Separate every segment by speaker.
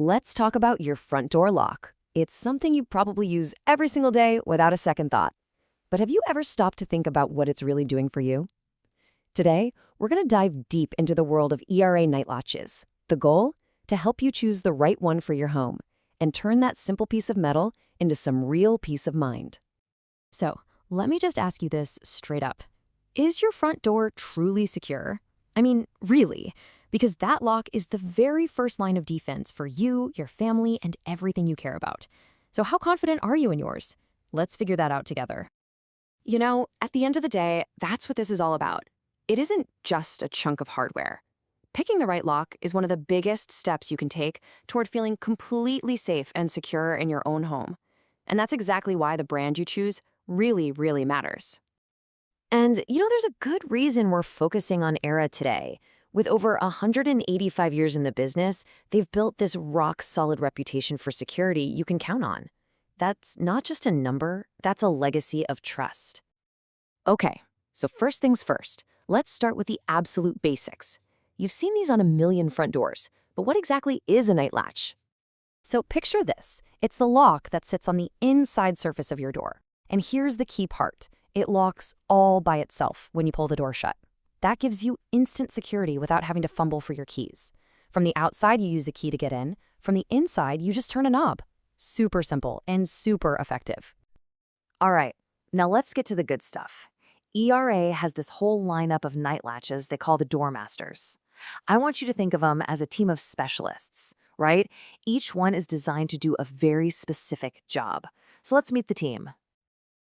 Speaker 1: Let's talk about your front door lock. It's something you probably use every single day without a second thought. But have you ever stopped to think about what it's really doing for you? Today, we're going to dive deep into the world of ERA Nightlatches. The goal? To help you choose the right one for your home and turn that simple piece of metal into some real peace of mind. So, let me just ask you this straight up. Is your front door truly secure? I mean, really, because that lock is the very first line of defense for you, your family, and everything you care about. So how confident are you in yours? Let's figure that out together. You know, at the end of the day, that's what this is all about. It isn't just a chunk of hardware. Picking the right lock is one of the biggest steps you can take toward feeling completely safe and secure in your own home. And that's exactly why the brand you choose really, really matters. And, you know, there's a good reason we're focusing on ERA today. With over 185 years in the business, they've built this rock-solid reputation for security you can count on. That's not just a number, that's a legacy of trust. Okay, so first things first, let's start with the absolute basics. You've seen these on a million front doors, but what exactly is a night latch? So picture this. It's the lock that sits on the inside surface of your door. And here's the key part. It locks all by itself when you pull the door shut. That gives you instant security without having to fumble for your keys. From the outside, you use a key to get in. From the inside, you just turn a knob. Super simple and super effective. All right, now let's get to the good stuff. ERA has this whole lineup of night latches they call the door masters. I want you to think of them as a team of specialists, right? Each one is designed to do a very specific job. So let's meet the team.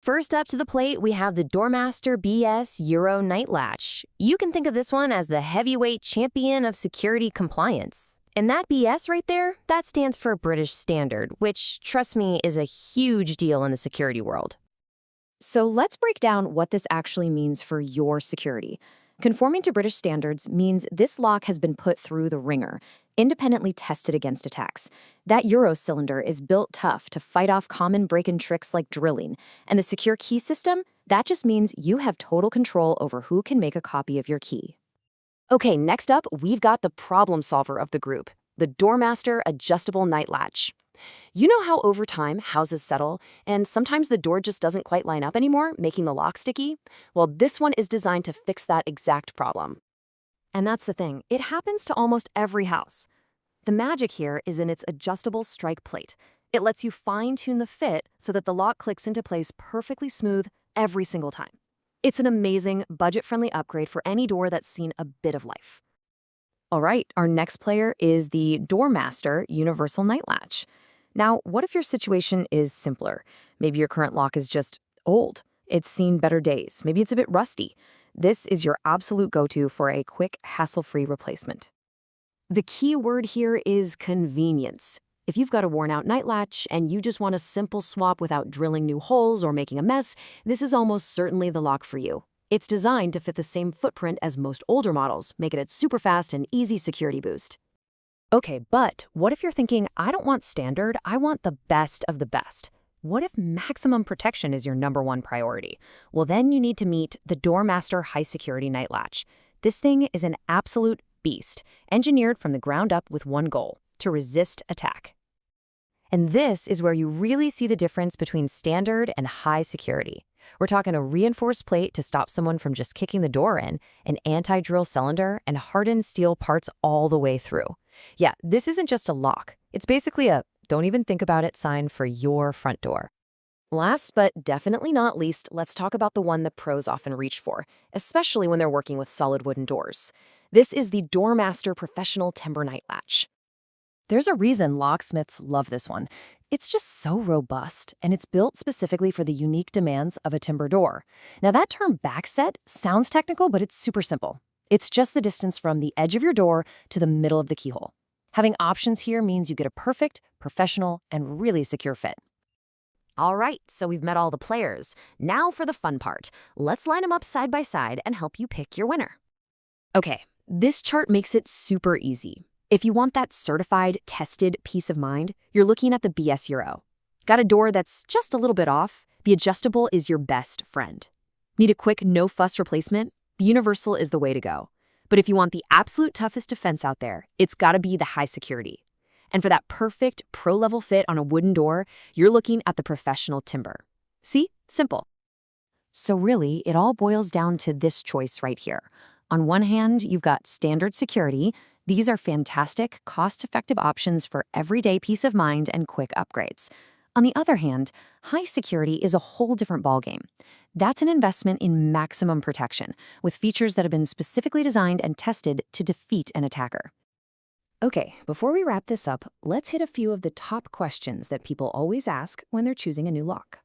Speaker 1: First up to the plate, we have the Doormaster BS Euro Night Latch. You can think of this one as the heavyweight champion of security compliance. And that BS right there, that stands for British Standard, which, trust me, is a huge deal in the security world. So let's break down what this actually means for your security. Conforming to British standards means this lock has been put through the ringer, independently tested against attacks. That Euro cylinder is built tough to fight off common break-in tricks like drilling. And the secure key system, that just means you have total control over who can make a copy of your key. Okay, next up, we've got the problem solver of the group, the Doormaster Adjustable Night Latch. You know how over time houses settle, and sometimes the door just doesn't quite line up anymore, making the lock sticky? Well, this one is designed to fix that exact problem. And that's the thing, it happens to almost every house. The magic here is in its adjustable strike plate. It lets you fine-tune the fit so that the lock clicks into place perfectly smooth every single time. It's an amazing, budget-friendly upgrade for any door that's seen a bit of life. All right, our next player is the Doormaster Universal Night Latch. Now, what if your situation is simpler? Maybe your current lock is just old. It's seen better days. Maybe it's a bit rusty. This is your absolute go-to for a quick, hassle-free replacement. The key word here is convenience. If you've got a worn-out night latch and you just want a simple swap without drilling new holes or making a mess, this is almost certainly the lock for you. It's designed to fit the same footprint as most older models, making it super fast and easy security boost. Okay, but what if you're thinking, I don't want standard, I want the best of the best? What if maximum protection is your #1 priority? Well, then you need to meet the Doormaster High Security Night Latch. This thing is an absolute beast, engineered from the ground up with one goal, to resist attack. And this is where you really see the difference between standard and high security. We're talking a reinforced plate to stop someone from just kicking the door in, an anti-drill cylinder, and hardened steel parts all the way through. Yeah, this isn't just a lock. It's basically a don't even think about it sign for your front door. Last but definitely not least, let's talk about the one that pros often reach for, especially when they're working with solid wooden doors. This is the Doormaster Professional Timber Night Latch. There's a reason locksmiths love this one. It's just so robust, and it's built specifically for the unique demands of a timber door. Now, that term backset sounds technical, but it's super simple. It's just the distance from the edge of your door to the middle of the keyhole. Having options here means you get a perfect, professional, and really secure fit. All right, so we've met all the players. Now for the fun part. Let's line them up side by side and help you pick your winner. Okay, this chart makes it super easy. If you want that certified, tested peace of mind, you're looking at the BS Euro. Got a door that's just a little bit off? The adjustable is your best friend. Need a quick, no-fuss replacement? The Universal is the way to go. But if you want the absolute toughest defense out there, it's gotta be the high security. And for that perfect pro-level fit on a wooden door, you're looking at the professional timber. See? Simple. So really, it all boils down to this choice right here. On one hand, you've got standard security. These are fantastic, cost-effective options for everyday peace of mind and quick upgrades. On the other hand, high security is a whole different ballgame. That's an investment in maximum protection, with features that have been specifically designed and tested to defeat an attacker. Okay, before we wrap this up, let's hit a few of the top questions that people always ask when they're choosing a new lock.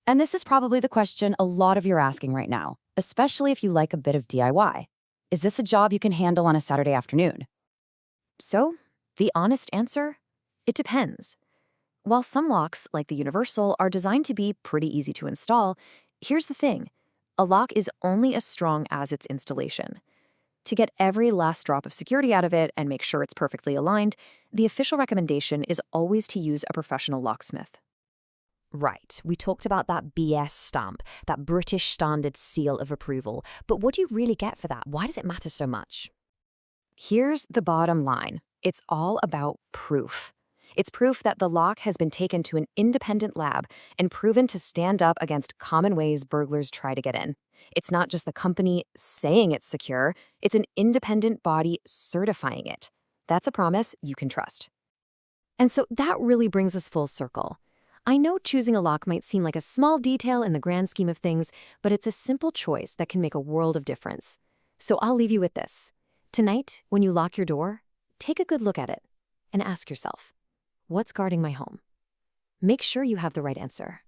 Speaker 1: And this is probably the question a lot of you are asking right now, especially if you like a bit of DIY. Is this a job you can handle on a Saturday afternoon? So, the honest answer? It depends. While some locks, like the Universal, are designed to be pretty easy to install, here's the thing. A lock is only as strong as its installation. To get every last drop of security out of it and make sure it's perfectly aligned, the official recommendation is always to use a professional locksmith. Right, we talked about that BS stamp, that British standard seal of approval, but what do you really get for that? Why does it matter so much? Here's the bottom line. It's all about proof. It's proof that the lock has been taken to an independent lab and proven to stand up against common ways burglars try to get in. It's not just the company saying it's secure, it's an independent body certifying it. That's a promise you can trust. And so that really brings us full circle. I know choosing a lock might seem like a small detail in the grand scheme of things, but it's a simple choice that can make a world of difference. So I'll leave you with this. Tonight, when you lock your door, take a good look at it and ask yourself, what's guarding my home? Make sure you have the right answer.